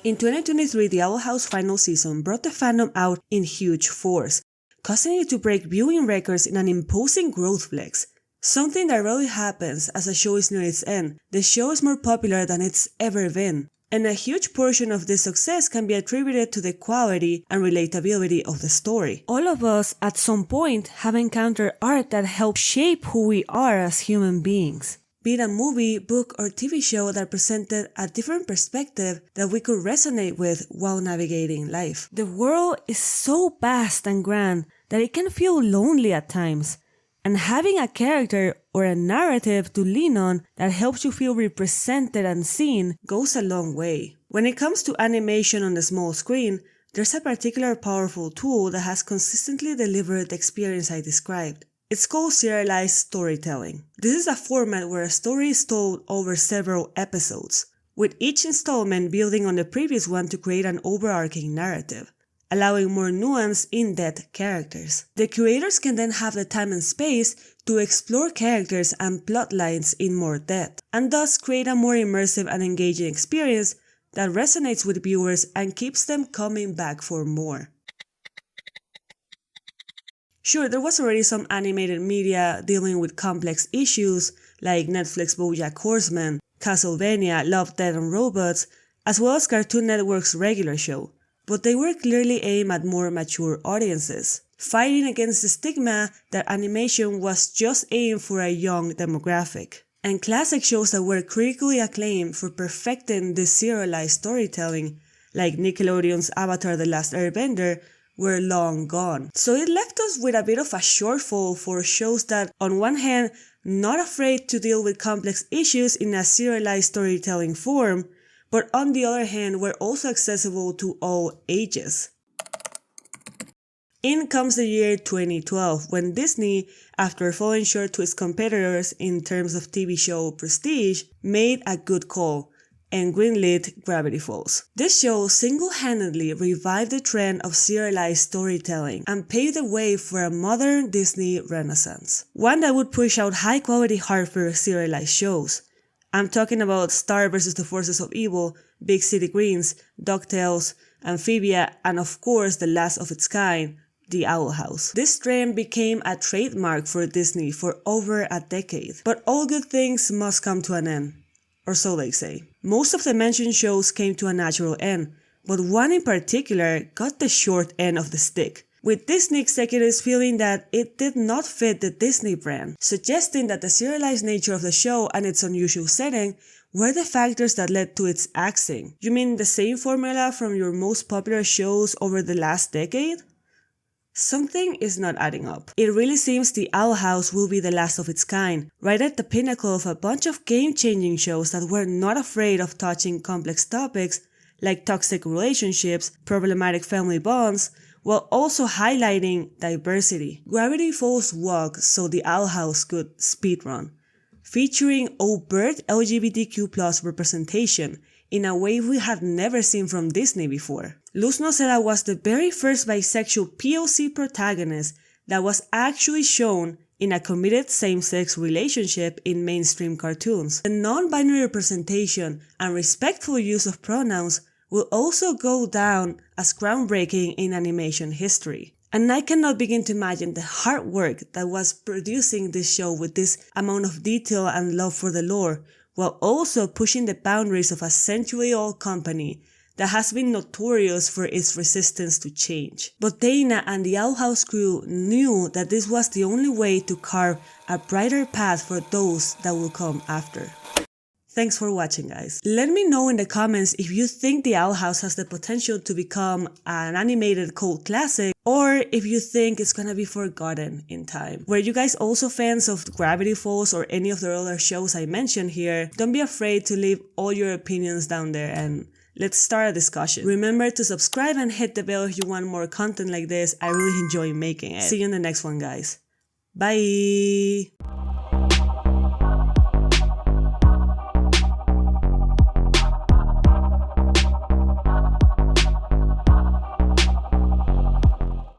In 2023, the Owl House final season brought the fandom out in huge force, causing it to break viewing records in an imposing growth flex. Something that rarely happens as a show is near its end. The show is more popular than it's ever been. And a huge portion of this success can be attributed to the quality and relatability of the story. All of us, at some point, have encountered art that helps shape who we are as human beings. Be it a movie, book, or TV show that presented a different perspective that we could resonate with while navigating life. The world is so vast and grand that it can feel lonely at times. And having a character or a narrative to lean on that helps you feel represented and seen goes a long way. When it comes to animation on the small screen, there's a particular powerful tool that has consistently delivered the experience I described. It's called serialized storytelling. This is a format where a story is told over several episodes, with each installment building on the previous one to create an overarching narrative, allowing more nuanced, in-depth characters. The creators can then have the time and space to explore characters and plot lines in more depth, and thus create a more immersive and engaging experience that resonates with viewers and keeps them coming back for more. Sure, there was already some animated media dealing with complex issues like Netflix BoJack Horseman, Castlevania, Love, Death and Robots, as well as Cartoon Network's regular show, but they were clearly aimed at more mature audiences, fighting against the stigma that animation was just aimed for a young demographic. And classic shows that were critically acclaimed for perfecting this serialized storytelling, like Nickelodeon's Avatar: The Last Airbender, were long gone. So it left us with a bit of a shortfall for shows that, on one hand, not afraid to deal with complex issues in a serialized storytelling form, but on the other hand were also accessible to all ages. In comes the year 2012, when Disney, after falling short to its competitors in terms of TV show prestige, made a good call and greenlit Gravity Falls. This show single-handedly revived the trend of serialized storytelling and paved the way for a modern Disney renaissance, one that would push out high-quality hardware serialized shows. I'm talking about Star vs. the Forces of Evil, Big City Greens, DuckTales, Amphibia, and of course the last of its kind, The Owl House. This trend became a trademark for Disney for over a decade. But all good things must come to an end. Or so they say. Most of the mentioned shows came to a natural end, but one in particular got the short end of the stick, with Disney executives feeling that it did not fit the Disney brand, suggesting that the serialized nature of the show and its unusual setting were the factors that led to its axing. You mean the same formula from your most popular shows over the last decade? Something is not adding up. It really seems The Owl House will be the last of its kind, right at the pinnacle of a bunch of game-changing shows that were not afraid of touching complex topics like toxic relationships, problematic family bonds, while also highlighting diversity. Gravity Falls walked so The Owl House could speedrun, featuring overt LGBTQ+ representation in a way we had never seen from Disney before. Luz Noceda was the very first bisexual POC protagonist that was actually shown in a committed same-sex relationship in mainstream cartoons. The non-binary representation and respectful use of pronouns will also go down as groundbreaking in animation history. And I cannot begin to imagine the hard work that was producing this show with this amount of detail and love for the lore, while also pushing the boundaries of a century-old company that has been notorious for its resistance to change. But Dana and the Owl House crew knew that this was the only way to carve a brighter path for those that will come after. Thanks for watching, guys. Let me know in the comments if you think The Owl House has the potential to become an animated cult classic, or if you think it's gonna be forgotten in time. Were you guys also fans of Gravity Falls or any of the other shows I mentioned here? Don't be afraid to leave all your opinions down there and let's start a discussion. Remember to subscribe and hit the bell if you want more content like this. I really enjoy making it. See you in the next one, guys. Bye!